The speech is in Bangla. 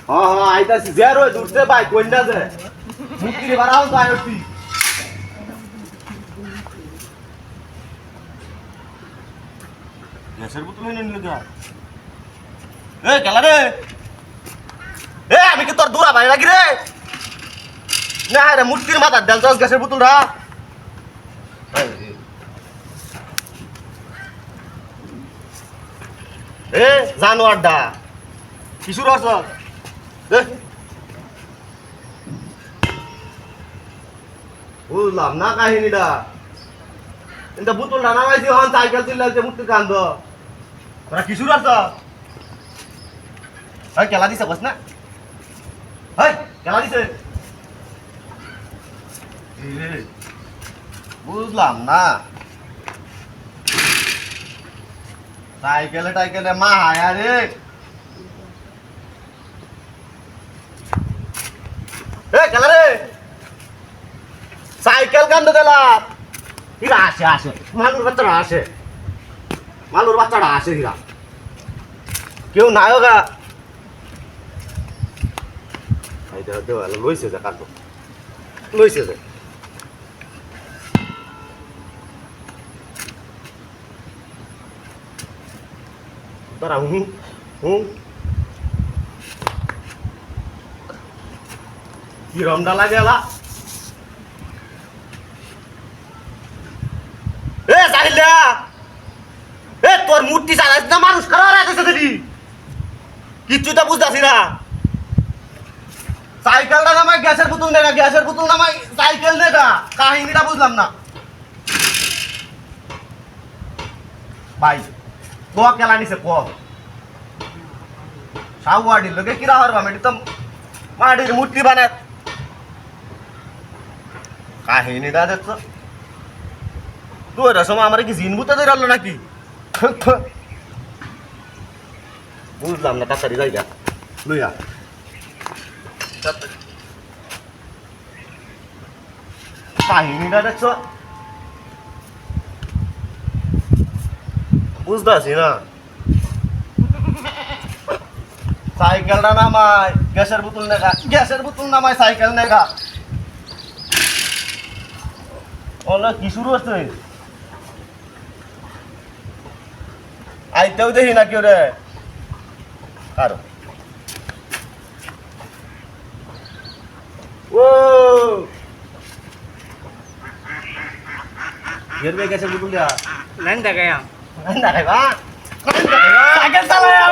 হ্যাঁ হ্যাঁ আইতাছি জের হয়ে দূরতে ভাই কই না যে মুক্তি বাড়াও তো আইছি গ্যাসের বোতল এনে নিল গা এ গেলা রে এ আমি কি তোর দূরা ভাই লাগি রে না রে মূর্তির মাথা দেল দস গ্যাসের বোতলটা এ জানোয়ারটা কি শুরু হচ্ছে বুঝলাম না কাহিনীটা কিন্তু বোতলটা নামাইছি হন সাইকেল চিল্লাইছে মূর্তি কান্দ তোরা কি শুরু হচ্ছে হয় খেলা দিছে বস না হয় খেলা দিছে বুঝলাম না সাইকেলে টাইকেলে মা হায়া রে এ খেলা রে সাইকেল কান্দ দিলা হীরা আসে আসে মালুর বাচ্চারা আসে মালুর বাচ্চারা আসে হীরা কেউ নাই গা লইছে যে কান্দ লইছে যে তারা হুম হুম কি রমডা লাগে এলা এ সাইলা এ তোর মূর্তি চালাইছ না মানুষ খারাপ রাখছে দিদি কিচ্ছু তো বুঝতাছি না সাইকেলটা নামাই গ্যাসের বোতল নেগা গ্যাসের বোতল নামাই সাইকেল নেগা কাহিনীটা বুঝলাম না ভাই ক কেলা নিছে ক সাউয়াড়ির লোকে কিরা হরবাম এটি তো মাটির মূর্তি বানায় কাহিনীটা দেখছ তোর সময় আমার কি জিনবুতে ধরে আনলো নাকি বুঝলাম না তাড়াতাড়ি যাই গা লইয়া কাহিনীটা দেখছ বুঝতেছি না সাইকেলটা নামায় গ্যাসের বোতল নেগা গ্যাসের বোতল নামায় সাইকেল নেগা ওলা কি শুরু হচ্ছে আইতেও দেখি না কেউ রে কারো ও घेर में कैसे बुतुल दिया नहीं देखेगा नहीं देखेगा साइकिल चलाया